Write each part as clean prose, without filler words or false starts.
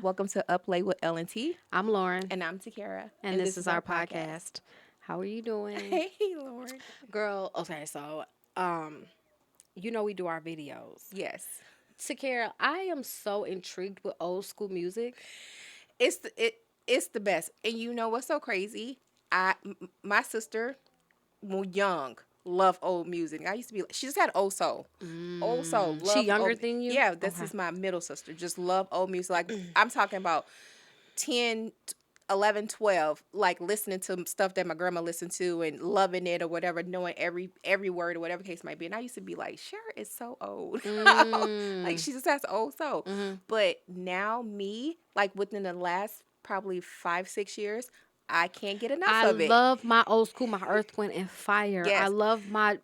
Welcome to Up Late with L&T. I'm Lauren, And I'm Takara. and this is our podcast. How are you doing? Hey, Lauren. Girl, okay, so, we do our videos. Yes. Takara, I am so intrigued with old school music. It's the best. And you know what's so crazy? My sister, when young, loved old music. I used to be she just had old soul. Old soul. She younger old, than you? Yeah, this Okay. is my middle sister. Just love old music. Like I'm talking about 10, 11, 12, like listening to stuff that my grandma listened to and loving it or whatever, knowing every word or whatever case might be. And I used to be like, Cher is so old. Like she just has old soul. But now me, like within the last probably 5-6 years, I can't get enough I of it. love my old school, my Earth, Wind, and Fire. I Yes. love my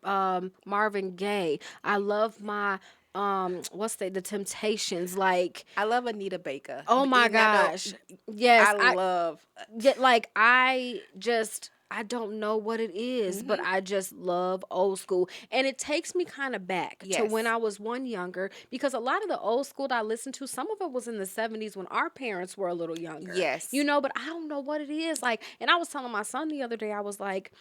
Marvin Gaye. I love my the Temptations. Like, I love Anita Baker. oh my Even I know- gosh, yes, I love. like I don't know what it is, but I just love old school. And it takes me kind of back to Yes. when I was one younger, because a lot of the old school that I listened to, some of it was in the 70s when our parents were a little younger. Yes. But I don't know what it is. Like, and I was telling my son the other day, I was like,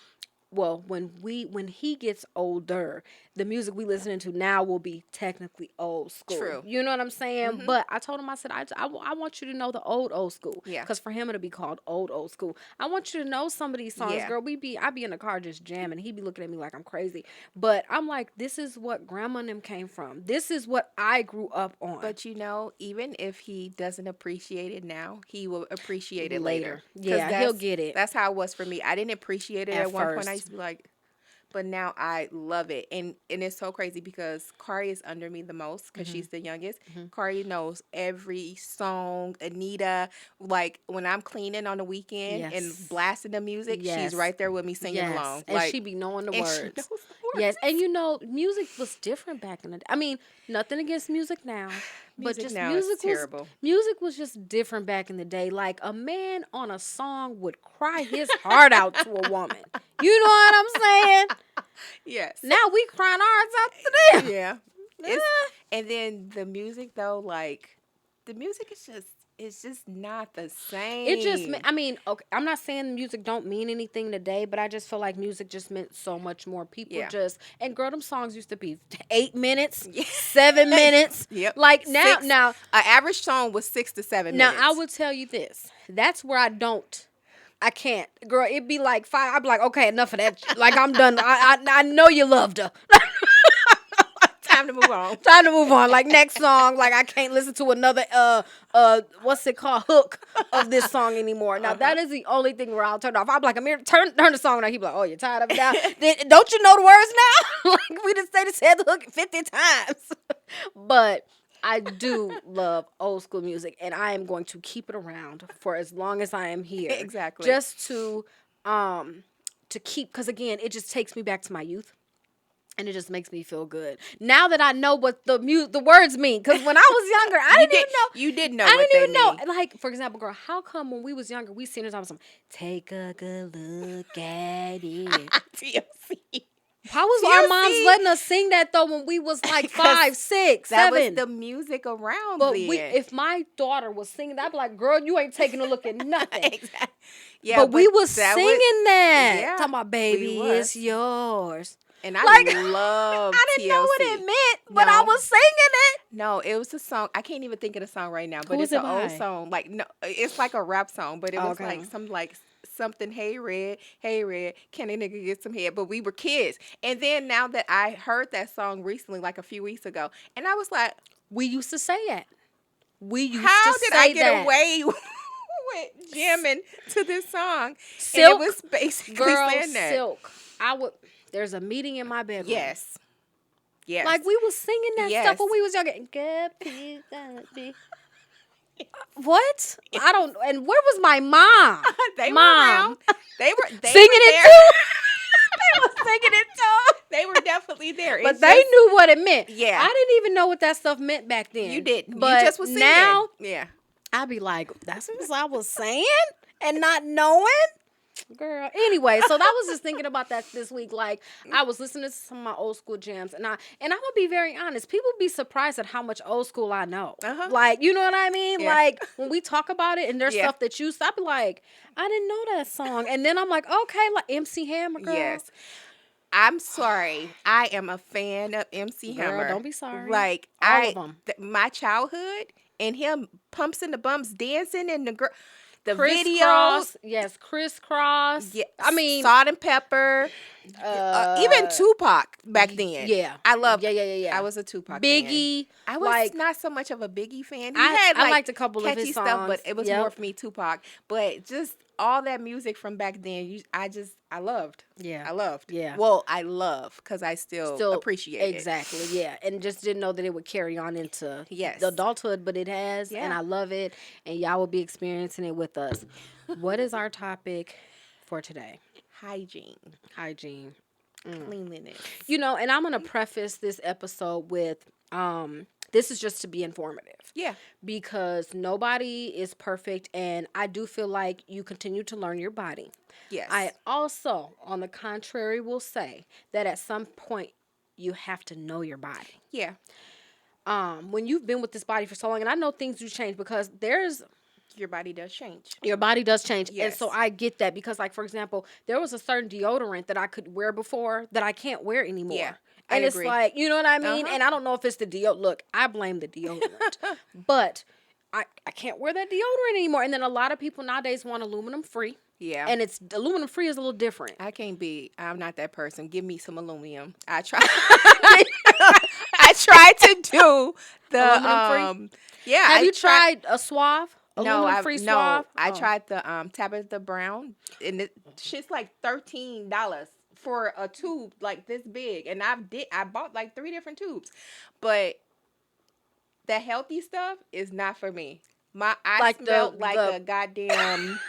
well, when he gets older, the music we listening to now will be technically old school. True. You know what I'm saying? But I told him, I said, I want you to know the old school. Yeah. Because for him, it'll be called old school. I want you to know some of these songs, Yeah. girl. I be in the car just jamming. He be looking at me like I'm crazy. But I'm like, this is what grandma and them came from. This is what I grew up on. But even if he doesn't appreciate it now, he will appreciate it Later. later. 'Cause Yeah, he'll get it. That's how it was for me. I didn't appreciate it At at one point. I first. used to be like, but now I love it. And it's so crazy because Kari is under me the most because she's the youngest. Kari knows every song. Anita, like when I'm cleaning on the weekend Yes. and blasting the music, Yes. she's right there with me singing Yes, along. and she be knowing the and she words. knows the Yes, words. and music was different back in the day. I mean, nothing against music now, but Music just now is music terrible. music was just different back in the day. Like, a man on a song would cry his heart out to a woman. You know what I'm saying? Yes. Now we crying our hearts out to them. Yeah. And then the music though, like the music is just not the same. It just, I mean, okay, I'm not saying music don't mean anything today, but I just feel like music just meant so much more. People Yeah. and girl, them songs used to be 8 minutes, 7 minutes. Yep. Like now, an average song was 6 to 7 now minutes. I will tell you this. That's where I can't. Girl, it'd be like 5. I'd be like, okay, enough of that. Like, I'm done. I know you loved her. Time to move on. Time to move on. Like, next song. Like, I can't listen to another what's it called, hook of this song anymore. Now that is the only thing where I'll turn it off. I'm like, Amir, turn the song on. He be like, oh, you're tired of it now. Then, don't you know the words now? Like, we just said the hook 50 times. But I do love old school music, and I am going to keep it around for as long as I am here. Exactly. Just to keep, because again, it just takes me back to my youth. And it just makes me feel good. Now that I know what the words mean. Because when I was younger, I didn't even know. You didn't know I what didn't they even mean. know. Like, for example, girl, how come when we was younger, we seen it on some, take a good look at it. TLC. How was our moms TLC? letting us sing that, though, when we was like 5, 6, That 7? was the music around But then. if my daughter was singing, I'd be like, girl, you ain't taking a look at nothing. Exactly. Yeah, but we was that singing that. yeah, Talking about, we baby, was. it's yours. And I Like, love I didn't know what TLC. it meant, but I No. was singing it. No, it was a song. I can't even think of the song right now, but Who it's is an it old by? song. Like no, it's like a rap song, but it was Okay. like something. Hey red, can a nigga get some head? But we were kids, and then now that I heard that song recently, like a few weeks ago, and I was like, We used to say it. We used how to did say I get that. away with jamming to this song? Silk, and it was basically Girl, saying that. Silk. There's a meeting in my bedroom. Yes. Yes. Like, we was singing that Yes. stuff when we was younger. Good people. What? I don't. And where was my mom? they were Mom. around. They were Singing were it there. too. They was singing it too. They were definitely there. But It's they just- knew what it meant. Yeah. I didn't even know what that stuff meant back then. You didn't. But you just was singing. now, Yeah. I'd be like, that's what I was saying and not knowing. Girl. Anyway, so that was just thinking about that this week. Like I was listening to some of my old school jams, and I'm gonna be very honest. People be surprised at how much old school I know. Uh-huh. Like, you know what I mean? Yeah. Like when we talk about it, and there's Yeah. stuff that you stop, like I didn't know that song, and then I'm like, okay, like MC Hammer, girl. Yes. I'm sorry. I am a fan of MC Girl, Hammer. don't be sorry. Like All of them. My childhood and him pumps in the bumps dancing and the Crisscross, videos. yes, crisscross. Yeah, I mean, Salt and Pepper. Even Tupac back then. yeah, I love. yeah. I was a Tupac fan. Biggie. I was like, not so much of a Biggie fan. He I had like liked a couple of catchy his stuff, songs. but it was more for me Tupac. But just all that music from back then, I loved. Yeah. I loved. Yeah. Well, I love because I still appreciate it. Exactly, yeah. And just didn't know that it would carry on into Yes. the adulthood, but it has, and Yeah. I love it, and y'all will be experiencing it with us. What is our topic for today? Hygiene, Hygiene. cleanliness. You know, and I'm going to preface this episode with this is just to be informative. Yeah. Because nobody is perfect, and I do feel like you continue to learn your body. Yes. I also, on the contrary, will say that at some point you have to know your body. Yeah. When you've been with this body for so long, and I know things do change because Your body does change. your body does change. Yes. And so I get that because, like, for example, there was a certain deodorant that I could wear before that I can't wear anymore. Yeah, And I it's agree. like, you know what I mean? Uh-huh. And I don't know if it's the deodorant. Look, I blame the deodorant. But I can't wear that deodorant anymore. And then a lot of people nowadays want aluminum free. Yeah. And it's aluminum free is a little different. I'm not that person. Give me some aluminum. I try. I tried to do the Aluminum free? Yeah. Have you tried a Suave? No, Aluminum free Suave? I Oh. tried the Tabitha Brown, and it shit's like $13 for a tube like this big, and I bought like 3 different tubes, but the healthy stuff is not for me. I Like smelled the- like the- a goddamn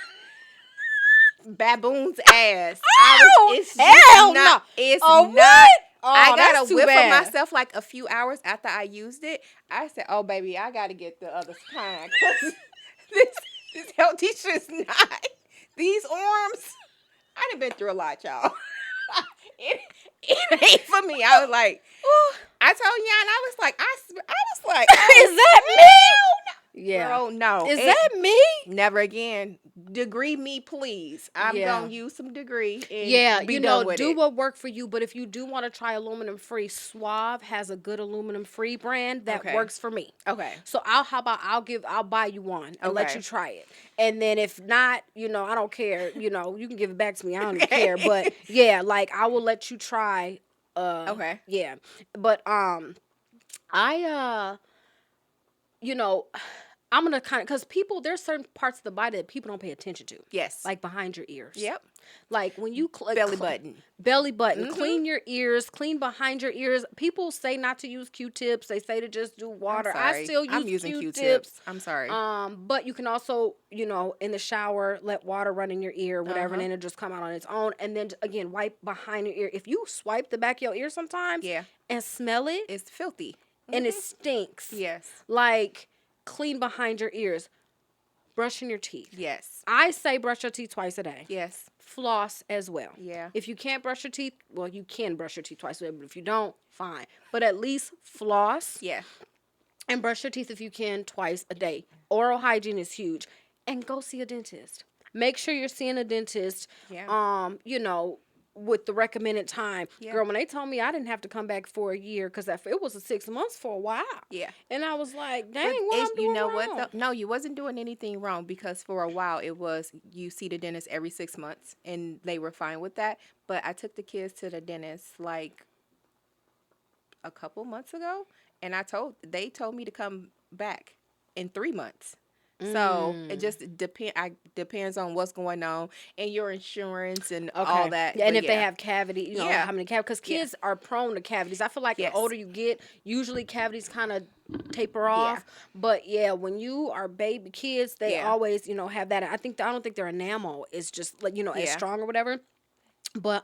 baboon's ass. Ow! It's Hell not. no. It's Oh, not. what? Oh, I got that's a too whiff bad. of myself like a few hours after I used it. I said, "Oh, baby, I got to get the other kind because this healthy shit's not. These arms, I done been through a lot, y'all. it ain't for me." I was like, I told Jan, I was like, Is that me? Yeah. girl, no. Is that me? Never again. Degree me, please. I'm Yeah. gonna use some degree. And Yeah, be you done know, with do it. what worked for you. But if you do want to try aluminum free, Suave has a good aluminum free brand that Okay. works for me. Okay. So I'll buy you one and let Okay. you try it. And then if not, you know, I don't care. You know, you can give it back to me. I don't even care. But yeah, like I will let you try. Okay. Yeah, but you know, I'm gonna kind of because there's certain parts of the body that people don't pay attention to, Yes. like behind your ears. Yep. Like when you Belly button. belly button, Mhm. clean your ears, clean behind your ears. People say not to use Q-tips. They say to just do water. I'm I sorry. still I'm use using Q-tips. Q-tips. I'm sorry. But you can also, you know, in the shower, let water run in your ear, whatever, and then it just come out on its own. And then again, wipe behind your ear. If you swipe the back of your ear sometimes, Yeah. and smell it, It's filthy. and it stinks. Yes. Like clean behind your ears, brushing your teeth. Yes. I say brush your teeth twice a day. Yes. Floss as well. Yeah. If you can't brush your teeth, well, you can brush your teeth twice a day, but if you don't, fine. But at least floss Yeah. and brush your teeth if you can twice a day. Oral hygiene is huge. And go see a dentist. Make sure you're seeing a dentist. Yeah. You know, with the recommended time. Yeah. Girl, when they told me I didn't have to come back for a year because it was a 6 months for a while. Yeah. And I was like, But dang, what I'm doing you know wrong? what? No, you wasn't doing anything wrong because for a while it was you see the dentist every 6 months and they were fine with that. But I took the kids to the dentist like a couple months ago, and they told me to come back in 3 months. So it just depends on what's going on and your insurance and all that. Yeah, and But if they have cavity, you know, Yeah. how many cavities. Because kids are prone to cavities. I feel like Yes. the older you get, usually cavities kind of taper off. But yeah, when you are baby kids, they Yeah. always, you know, have that. I don't think their enamel is just like, you know, as Yeah. strong or whatever. But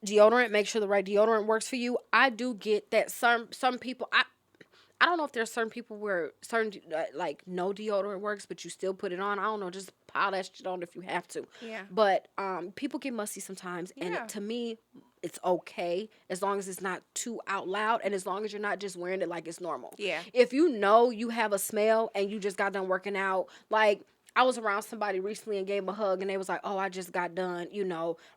deodorant, make sure the right deodorant works for you. I do get that some people I don't know if there's certain people where certain like no deodorant works, but you still put it on. I don't know, just pile that shit on if you have to. Yeah. But people get musty sometimes, and Yeah. to me, it's okay as long as it's not too out loud, and as long as you're not just wearing it like it's normal. Yeah. If you know you have a smell and you just got done working out, like I was around somebody recently and gave them a hug, and they was like, "Oh, I just got done,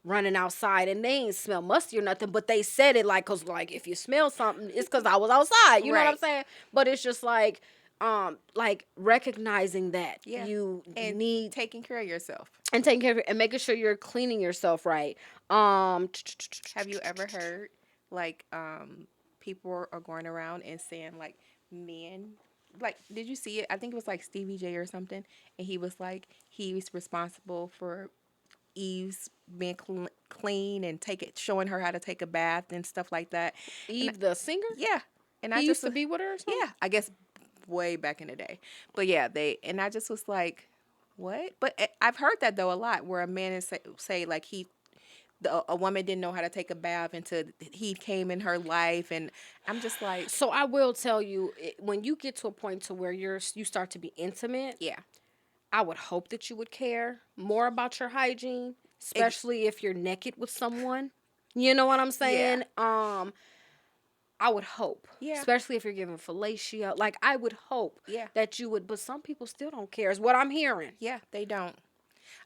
running outside," and they ain't smell musty or nothing, but they said it like, cause like if you smell something, it's cause I was outside. You know what I'm Right. saying? But it's just like recognizing that Yeah. you And need taking care of yourself. and taking care of it and making sure you're cleaning yourself right. Have you ever heard like people are going around and saying like men, like, did you see it? I think it was like Stevie J or something, and he was like he was responsible for Eve's being clean and showing her how to take a bath and stuff like that. And Eve the singer? yeah, and I He used just to be with her or something? yeah, I guess way back in the day, but yeah, and I just was like, what? But I've heard that though a lot, where a man is say like a woman didn't know how to take a bath until he came in her life, and I'm just like, So I will tell you, when you get to a point to where you start to be intimate, yeah, I would hope that you would care more about your hygiene, especially if you're naked with someone. You know what I'm yeah, saying? I would hope, yeah, especially if you're giving fellatio. Like I would hope yeah, that you would, but some people still don't care. Is what I'm hearing. yeah, they don't.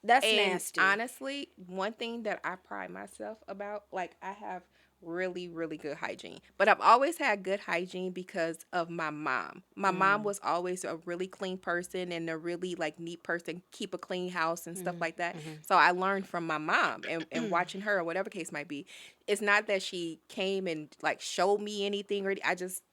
That's And nasty. honestly, one thing that I pride myself about, like, I have really, really good hygiene. But I've always had good hygiene because of my mom. My mom was always a really clean person and a really, like, neat person, keep a clean house and stuff like that. So I learned from my mom and watching her, or whatever case might be. It's not that she came and, like, showed me anything, or I just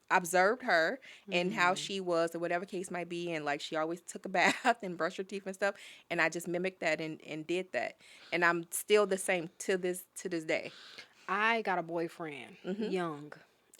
observed her and how she was, or whatever case might be, and like she always took a bath and brushed her teeth and stuff, and I just mimicked that and did that, and I'm still the same to this day. I got a boyfriend Hmm. young,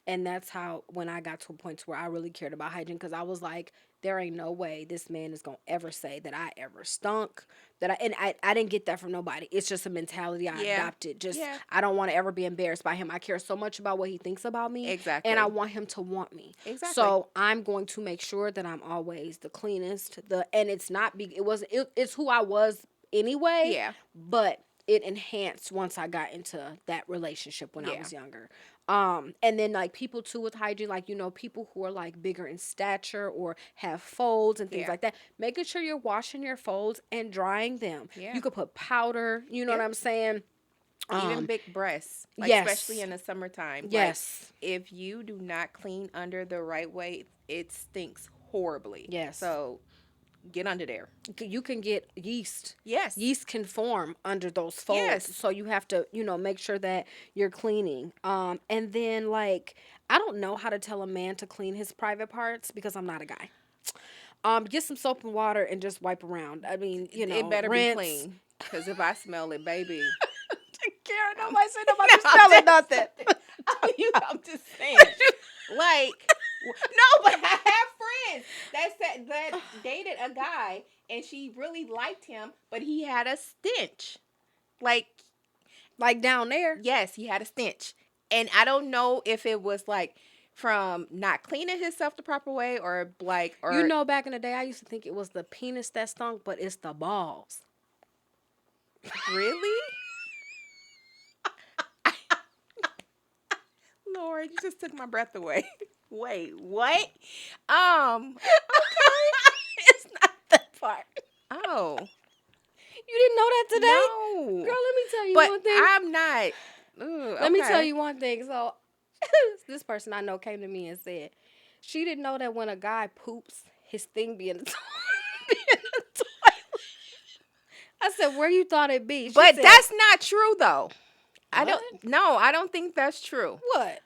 and that's how when I got to a point to where I really cared about hygiene, because I was like, there ain't no way this man is gonna ever say that I ever stunk. I didn't get that from nobody. It's just a mentality I Yeah. adopted. Just Yeah. I don't want to ever be embarrassed by him. I care so much about what he thinks about me, Exactly. and I want him to want me. Exactly. So I'm going to make sure that I'm always the cleanest. And it's not be it was it, it's who I was anyway. Yeah. But it enhanced once I got into that relationship when I Yeah. was younger. And then like people too with hygiene, like people who are like bigger in stature or have folds and things Yeah. like that, making sure you're washing your folds and drying them. Yeah. You could put powder, you know Yep. what I'm saying? Even big breasts, like yes. especially in the summertime. Yes. Like, if you do not clean under the right way, it stinks horribly. Yes. So get under there. You can get yeast. Yes. Yeast can form under those folds. Yes. So you have to, make sure that you're cleaning. And then like I don't know how to tell a man to clean his private parts because I'm not a guy. Get some soap and water and just wipe around. I mean, It better rinse. be clean. Because if I smell it, baby. Karen, nobody said nobody smelling nothing. I'm just saying. Like, no, but I have friends that dated a guy and she really liked him, but he had a stench. Like down there. yes, he had a stench. And I don't know if it was like from not cleaning himself the proper way, or like, or Back in the day, I used to think it was the penis that stunk, but it's the balls. really? Lord, you just took my breath away. Wait, what? It's not that part. Oh, You didn't know that today? no. Girl, let me tell you But one thing. I'm not. Ooh, Let me okay. tell you one thing. So, this person I know came to me and said she didn't know that when a guy poops, his thing be in the toilet. I said, "Where you thought it be?" She But said, that's not true, though. I What? don't. No, I don't think that's true. what?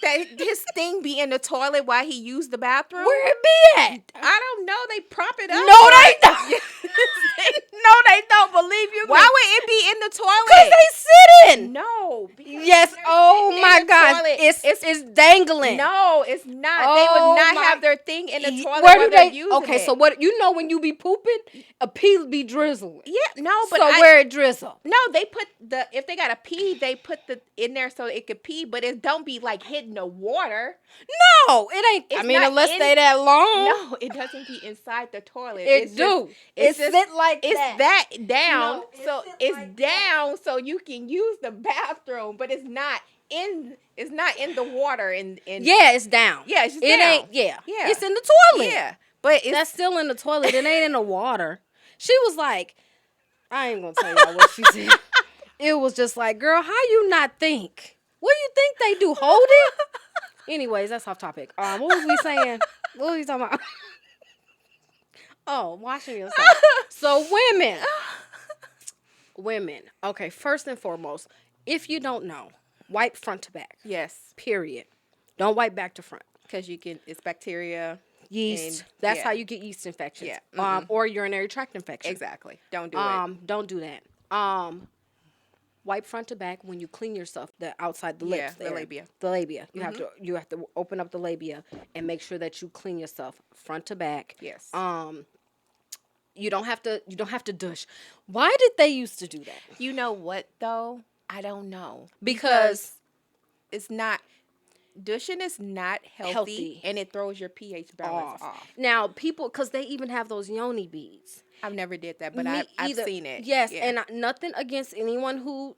That his thing be in the toilet while he used the bathroom. Where it be at? I don't know. They prop it up. No, they don't. No, they don't. Believe you me. Why would it be in the toilet? Because they sitting. No. because Yes. they're Oh sitting in my the God. toilet. It's dangling. No, it's not. They Oh would not my- have their thing in the toilet Where while do they're they? using Okay, it. so what? When you be pooping, a pee be drizzling. Yeah, no, but so I, where it drizzle? no, they put if they got to pee, they put the in there so it could pee, but it don't be like hitting hitting the water. No, it ain't. It's I mean, not unless in- they that long. No, it doesn't be inside the toilet. It It's do. Just, It's sit like it's that. down. No, it so sit it's like down so you can use the bathroom, but it's not in. It's not in the water. Yeah, it's down. Yeah, it's just it down. ain't. Yeah, Yeah. it's in the toilet. Yeah, but it's That's still in the toilet. It ain't in the water. She was like, I ain't gonna tell y'all what she said. It was just like, girl, how you not think? What do you think they do? Hold it? Anyways, that's off topic. What was we saying? What were we talking about? Oh, washing yourself. So women. Okay, first and foremost, if you don't know, wipe front to back. yes, Period. Don't wipe back to front. because it's bacteria. Yeast. And- That's yeah. how you get yeast infections. Yeah. Or urinary tract infection. Exactly. Don't do it. Don't do that. Wipe front to back when you clean yourself. The outside the Yeah, lips. the there. labia. The labia. You have to open up the labia and make sure that you clean yourself front to back. Yes. You don't have to douche. Why did they used to do that? You know what though? I don't know Because it's not. Douching is not healthy, and it throws your pH balance off. Now people, because they even have those yoni beads. I've never did that, but Me I've either. seen it. Yes, Yeah. and nothing against anyone who,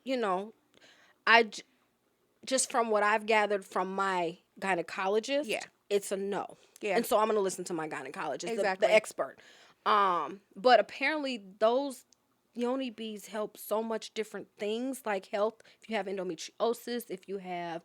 just from what I've gathered from my gynecologist, Yeah. it's a no. Yeah. And so I'm going to listen to my gynecologist, Exactly. the expert. But apparently those yoni beads help so much different things like health. If you have endometriosis, if you have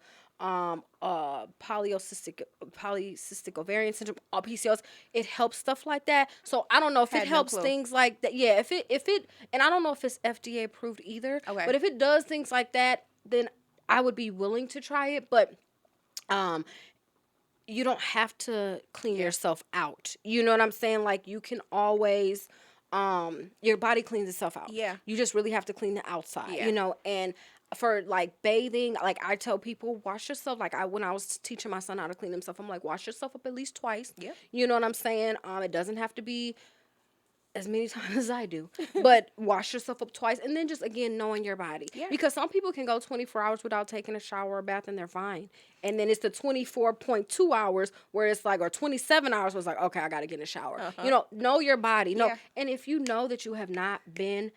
polycystic ovarian syndrome, or PCOS, it helps stuff like that. So I don't know if Had it no helps clue. things like that. Yeah, if it, and I don't know if it's FDA approved either. Okay. But if it does things like that, then I would be willing to try it. But you don't have to clean yourself out. You know what I'm saying? Like you can always your body cleans itself out. Yeah. You just really have to clean the outside, Yeah. and for like bathing, like I tell people, wash yourself. Like when I was teaching my son how to clean himself, I'm like, wash yourself up at least twice. Yep. You know what I'm saying? It doesn't have to be as many times as I do, but wash yourself up twice, and then just again knowing your body. Yeah. Because some people can go 24 hours without taking a shower or bath, and they're fine. And then it's the 24.2 hours where it's like, or 27 hours where it's like, okay, I got to get in the shower. Know your body. No, Yeah. and if you know that you have not been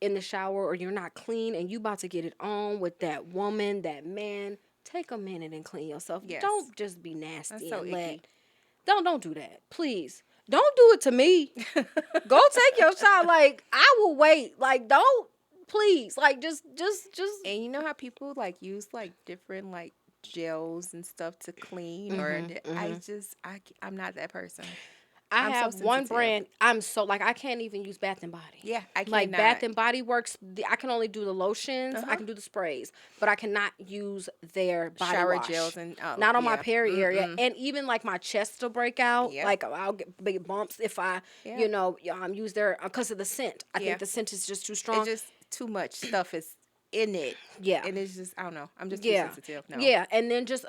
in the shower or you're not clean and you about to get it on with that woman, that man, take a minute and clean yourself. Yes. Don't just be nasty. That's so and icky. Don't do that, please. Don't do it to me. Go take your shot. Like I will wait. Like don't, please. Like just. And you know how people like use like different like gels and stuff to clean, I'm not that person. I I'm so have one sensitive. brand. I'm so like I can't even use Bath and Body. Yeah, I cannot. Like Bath and Body Works. I can only do the lotions. Uh-huh. I can do the sprays, but I cannot use their body shower wash. gels and Not on my yeah. peri area, and even like my chest will break out. Yep. Like I'll get big bumps if I, Yeah. use their because of the scent. I Yeah. think the scent is just too strong. It's just too much stuff is in it. Yeah. And it's just I don't know. I'm just too Yeah. sensitive. No. Yeah, and then just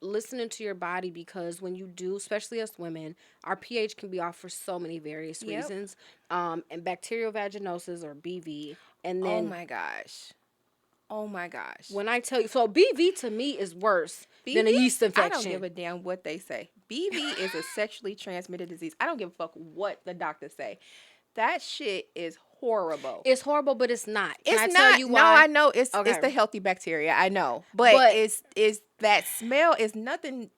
listening to your body, because when you do, especially us women, our pH can be off for so many various Yep. reasons. And bacterial vaginosis or BV, and then Oh my gosh. when I tell you, so BV to me is worse than a yeast infection. I don't give a damn what they say. BV is a sexually transmitted disease. I don't give a fuck what the doctors say. That shit is horrible. It's horrible, but it's not. Can It's I not. tell you why? No, I know it's Okay. the healthy bacteria. I know, but it's that smell is nothing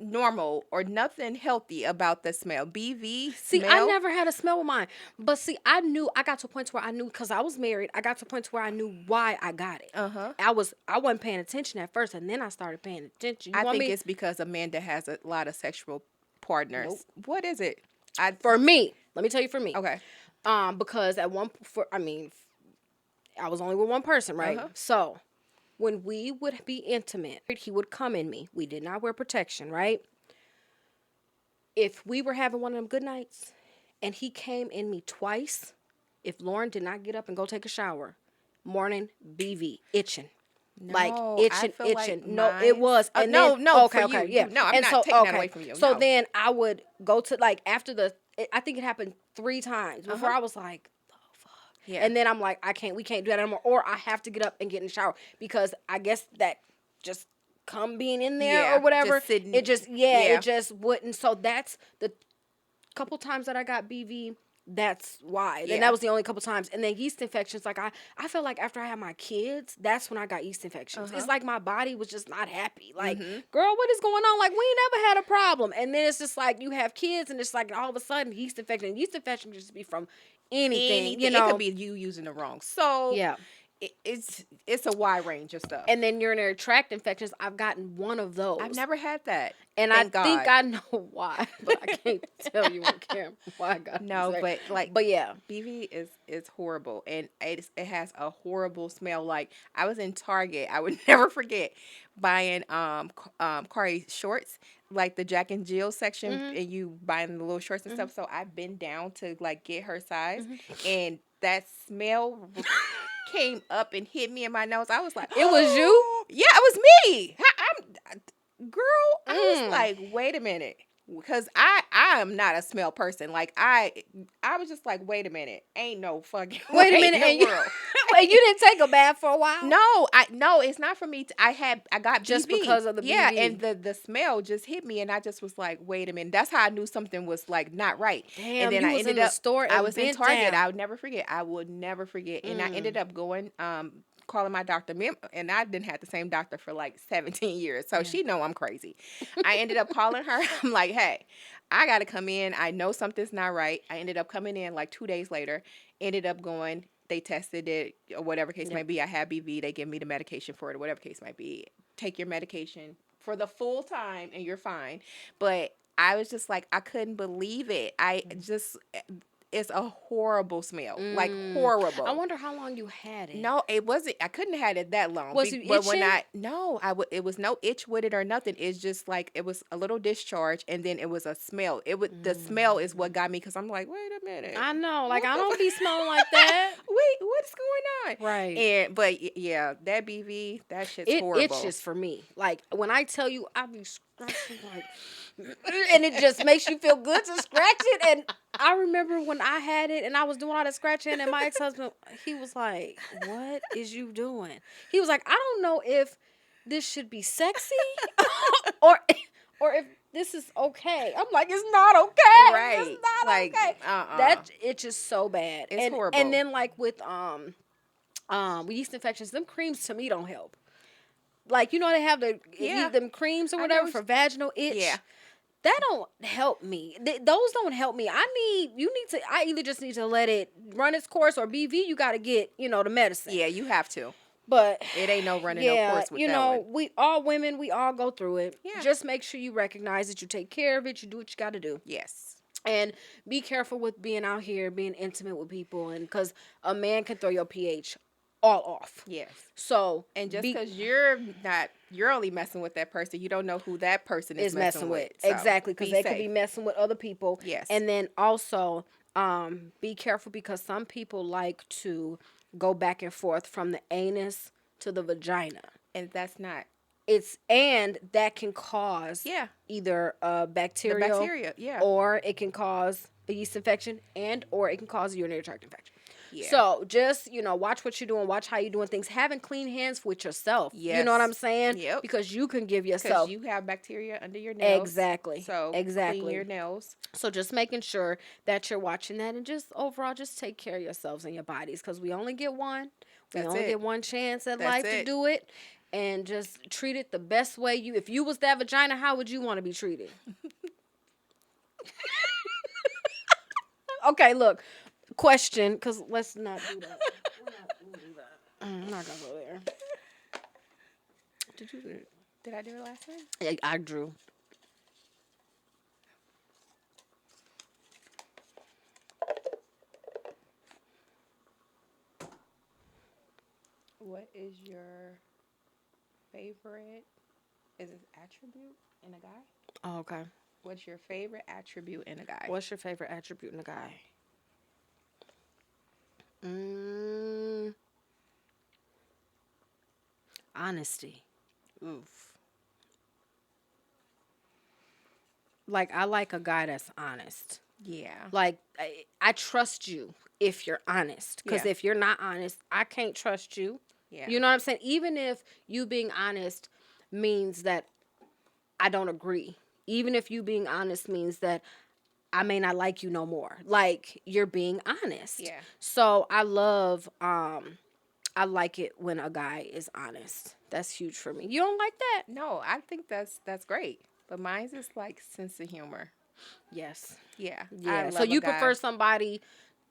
normal or nothing healthy about the smell. BV. See, smell, I never had a smell with mine, but see, I got to a point where I knew, because I was married. I got to a point where I knew why I got it. I wasn't paying attention at first, and then I started paying attention. I think it's because Amanda has a lot of sexual partners. Nope. What is it? For me, let me tell you, for me. Okay. Because I was only with one person, right? Uh-huh. So when we would be intimate, he would come in me. We did not wear protection, right? If we were having one of them good nights and he came in me twice, if Lauren did not get up and go take a shower, morning BV, itching. Like No, itching. I feel like No, mine's- it was. And no, then, no, okay, for okay, you. yeah. No, I'm and not so, taking that away from you. So No. then I would go to, like, after I think it happened 3 times before I was like, Yeah. and then I'm like, we can't do that anymore. Or I have to get up and get in the shower, because I guess that just come being in there Yeah, or whatever. just sitting. It just Yeah. it just wouldn't. So that's the couple times that I got BV. That's why. And Yeah. that was the only couple times. And then yeast infections, like I felt like after I had my kids, that's when I got yeast infections. It's like my body was just not happy. Like, girl, what is going on? Like, we ain't never had a problem. And then it's just like you have kids and it's like all of a sudden yeast infection. Yeast infection can just be from anything. You know, it could be you using the wrong soap. Yeah. It's a wide range of stuff. And then urinary tract infections, I've gotten one of those. I've never had that. And Thank I think God. I know why, but I can't tell you on camera why I got No, this. but yeah, BV is horrible, and it has a horrible smell. Like, I was in Target, I would never forget buying Kari shorts, like the Jack and Jill section, and you buying the little shorts and stuff. So I've been down to like get her size, and that smell came up and hit me in my nose. I was like, it was you. yeah, it was me. Girl, I was like, wait a minute. Because I am not a smell person. Like, I was just like, wait a minute. Ain't no fucking Wait a way minute, in and the you, world. wait, you didn't take a bath for a while? No, it's not for me. I got Just BV. because of the Yeah, BV. and the smell just hit me, and I just was like, wait a minute. That's how I knew something was like not right. Damn, and then you I was ended in the up store I and was in bent Target. down. I would never forget. And I ended up going calling my doctor, and I didn't have the same doctor for like 17 years, so she know I'm crazy. I ended up calling her. I'm like, hey, I got to come in. I know something's not right. I ended up coming in like 2 days later, ended up going. They tested it, or whatever case might be. I had BV. They give me the medication for it, or whatever case might be. Take your medication for the full time, and you're fine. But I was just like, I couldn't believe it. It's a horrible smell, like horrible. I wonder how long you had it. No, it wasn't. I couldn't have it that long. Was it But when itching? it was no itch with it or nothing. It's just like it was a little discharge, and then it was a smell. The smell is what got me, because I'm like, wait a minute. I know, like What I the don't be smelling like that. Wait, what's going on? Right. But yeah, that BV, that shit's It horrible. itches for me. Like when I tell you, I be scratching like, and it just makes you feel good to scratch it. And I remember when I had it and I was doing all that scratching, and my ex-husband, he was like, "What is you doing?" He was like, "I don't know if this should be sexy or if this is okay." I'm like, "It's not okay. Right. It's not Like, okay." uh-uh. That itches so bad. It's horrible. And then like with yeast infections, them creams to me don't help. Like, you know, they have them creams or whatever for vaginal itch. Yeah. That don't help me. Those don't help me. I either just need to let it run its course, or BV, you got to get, the medicine. Yeah, you have to. But it ain't no running no course with that one. we all women, we all go through it. Yeah. Just make sure you recognize it, you take care of it, you do what you got to do. Yes. And be careful with being out here, being intimate with people, and because a man can throw your pH all off. Yes. So, and just because you're only messing with that person, you don't know who that person is messing with. So exactly, because they could be messing with other people. Yes. And then also, be careful, because some people like to go back and forth from the anus to the vagina, and that's not. And that can cause either bacteria, or it can cause a yeast infection, or it can cause a urinary tract infection. Yeah. So just, watch what you're doing, watch how you're doing things, having clean hands with yourself. Yes. You know what I'm saying? Yep. Because you can give yourself. Because you have bacteria under your nails. Exactly. So clean your nails. So just making sure that you're watching that, and just overall just take care of yourselves and your bodies, because we only get one. We only get one chance at life to do it. And just treat it the best way if you was that vagina, how would you want to be treated? Okay, look. Question, because let's not do that. We're not going to do that. I'm not going to go there. Did I do it last time? Yeah, I drew. What is your favorite attribute in a guy? Oh, okay. What's your favorite attribute in a guy? What's your favorite attribute in a guy? Honesty. Oof. Like, I like a guy that's honest. Yeah. Like, I trust you if you're honest. Because if you're not honest, I can't trust you. Yeah. You know what I'm saying? Even if you being honest, means that I don't agree. Even if you being honest means that I may not like you no more. Like, you're being honest. Yeah. So I like it when a guy is honest. That's huge for me. You don't like that? No, I think that's great. But mine's is like sense of humor. Yes. Yeah, I Yeah. So love a you prefer guy. somebody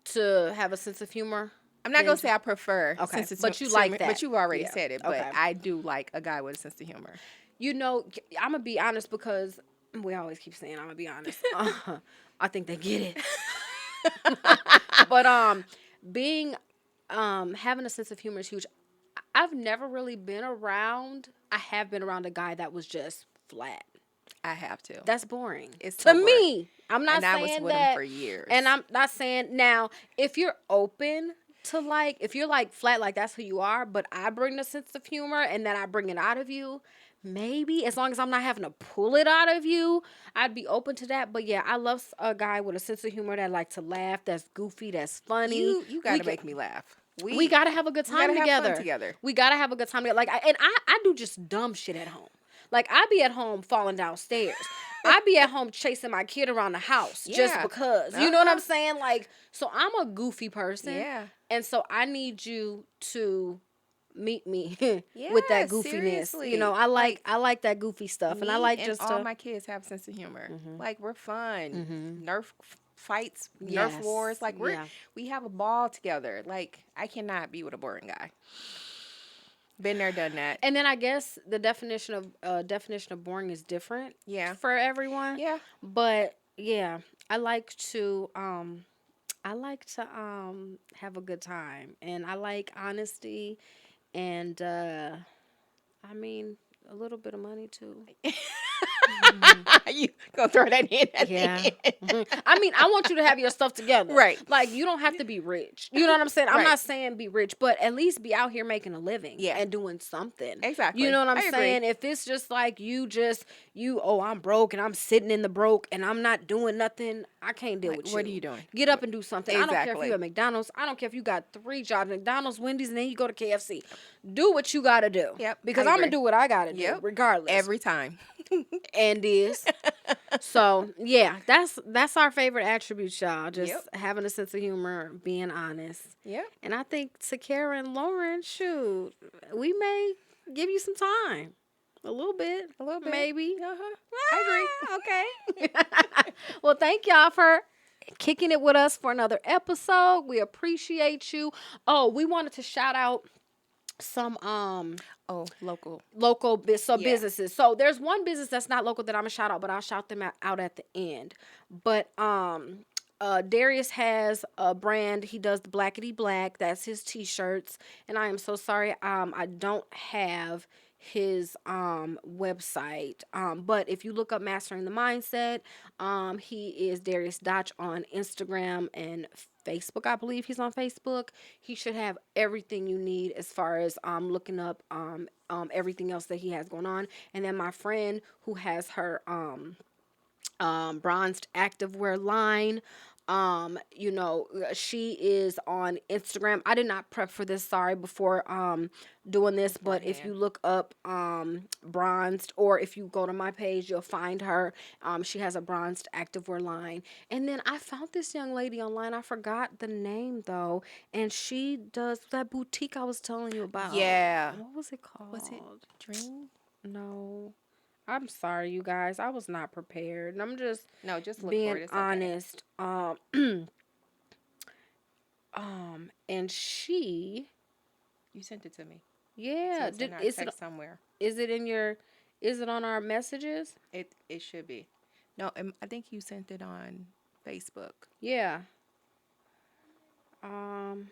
to have a sense of humor? I'm not Than gonna say I prefer okay, sense of but you like but that. you've already Yeah. said it. But Okay. I do like a guy with a sense of humor. You know, I'm gonna be honest because we always keep saying I'm gonna be honest. I think they get it. But being having a sense of humor is huge. I've never really been around. I have been around a guy that was just flat. I have to. That's boring It's to so boring. me. I'm not And I was saying with him that, for years. and I'm not saying now if you're open to like if you're like flat like that's who you are, but I bring the sense of humor and then I bring it out of you. Maybe as long as I'm not having to pull it out of you, I'd be open to that. But yeah, I love a guy with a sense of humor that like to laugh, that's goofy, that's funny. You We gotta make me laugh. we gotta have a good We gotta time have fun together. together. We gotta have a good time together. Like, I do just dumb shit at home. Like, I be at home falling downstairs. I be at home chasing my kid around the house just Yeah. because. You know what I'm Uh-huh. saying? Like, so I'm a goofy person. Yeah. And so I need you to meet me with Yeah, that goofiness. You know, seriously. Like I like that goofy stuff, and I me like and just all to my kids have a sense of humor. Mhm. Like we're fun. Mhm. Fights, Nerf Yes. wars. Like Yeah. we have a ball together. Like I cannot be with a boring guy. Been there, done that. And then I guess the definition of boring is different Yeah. for everyone. Yeah. But yeah, I like to have a good time, and I like honesty, and I mean a little bit of money too. You gonna throw that in at Yeah. the end. I mean, I want you to have your stuff together. Right. Like, you don't have to be rich. You know what I'm saying? I'm Right. not saying be rich, but at least be out here making a living Yeah. and doing something. Exactly. You know what I'm I agree. saying? If it's just like oh, I'm broke and I'm sitting in the broke and I'm not doing nothing, I can't deal Like, with you. what are you doing? Get up and do something. I don't care if Exactly. you at McDonald's. I don't care if you got 3 jobs, McDonald's, Wendy's, and then you go to KFC. Do what you got to do. Yep, Because I I'm going agree. to do what I got to do, Yep. regardless. Every time. And is. So yeah, that's our favorite attributes, y'all. Just Yep. having a sense of humor, being honest. Yep. And I think Takara and Lauren, shoot, we may give you some time. A little bit. A little bit. Maybe. Uh-huh. I agree. Okay. Well, thank y'all for kicking it with us for another episode. We appreciate you. Oh, we wanted to shout out some Oh, local. local Yeah. businesses. So there's one business that's not local that I'm gonna shout out, but I'll shout them out at the end. But Darius has a brand. He does the Blackety Black. That's his t-shirts. And I am so sorry. I don't have his website. But if you look up Mastering the Mindset, he is Darius Dotch on Instagram and Facebook. I believe he's on Facebook. He should have everything you need as far as looking up everything else that he has going on. And then my friend who has her bronzed activewear line, she is on Instagram. I did not prep for this, sorry, before doing this, but if you look up bronzed, or if you go to my page, you'll find her. She has a bronzed activewear line. And then I found this young lady online. I forgot the name though, and she does that boutique I was telling you about. Yeah. What was it called? Was it Dream? No. I'm sorry, you guys. I was not prepared. And I'm just No, just look for being it. It's okay. honest. And she, You sent it to me. yeah, So it's in our text somewhere. is it on our messages? It should be. No, I think you sent it on Facebook. Yeah. Darn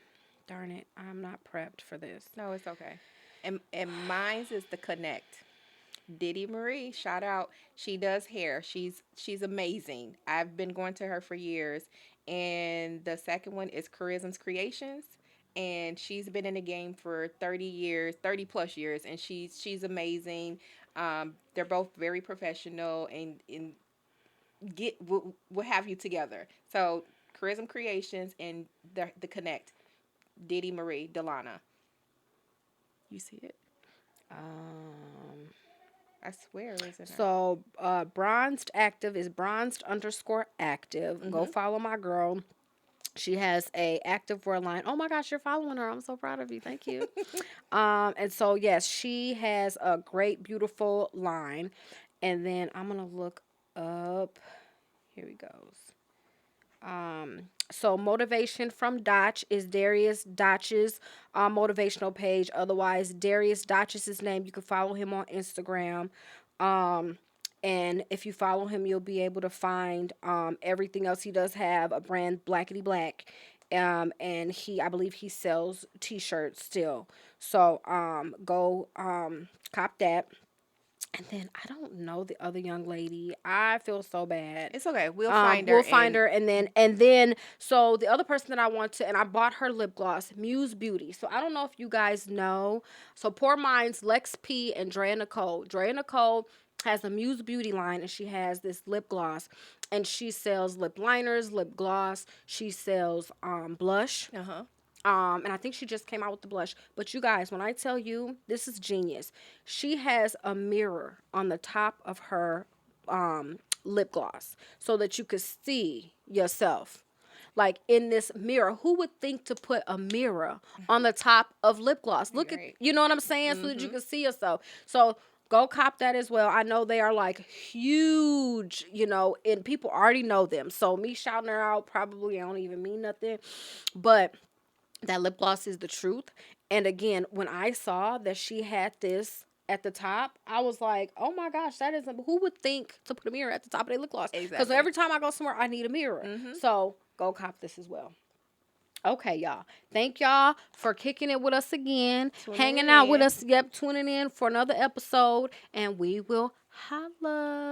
it, I'm not prepped for this. No, it's okay. And mine's is the Connect. Diddy Marie, shout out. She does hair. She's amazing. I've been going to her for years. And the second one is Charism's Creations. And she's been in the game for 30 years, 30 plus years, and she's amazing. They're both very professional and will have you together. So Charism Creations and the Connect, Diddy Marie Delana. You see it? Um, I swear it was in her. So bronzed active is bronzed underscore active. Go Mm-hmm. follow my girl. She has a active wear line. Oh my gosh, you're following her. I'm so proud of you. Thank you. And so yes, she has a great, beautiful line. And then I'm gonna look up. Here he goes. So motivation from Dotch is Darius Dotch's motivational page. Otherwise, Darius Dotch is his name. You can follow him on Instagram. Um, and if you follow him, you'll be able to find everything else. He does have a brand, Blackety Black. And I believe he sells t-shirts still. So go cop that. And then I don't know the other young lady. I feel so bad. It's okay. We'll find her We'll find and her, and then so the other person that I want to, and I bought her lip gloss, Muse Beauty. So I don't know if you guys know. So Poor Minds, Lex P, and Drea Nicole. Drea Nicole has a Muse Beauty line, and she has this lip gloss, and she sells lip liners, lip gloss. She sells blush. uh-huh. And I think she just came out with the blush. But you guys, when I tell you this is genius, she has a mirror on the top of her lip gloss so that you could see yourself. Like in this mirror, who would think to put a mirror on the top of lip gloss? Look at, Right. you know what I'm saying? So that you Mm-hmm. can see yourself. So go cop that as well. I know they are like huge, and people already know them. So me shouting her out probably I don't even mean nothing. But that lip gloss is the truth. And again, when I saw that she had this at the top, I was like, oh my gosh, that is, who would think to put a mirror at the top of their lip gloss? Because Exactly. every time I go somewhere, I need a mirror. Mm-hmm. So go cop this as well. Okay, y'all. Thank y'all for kicking it with us again, Tuning hanging out with in. us. Yep, tuning in for another episode, and we will holla.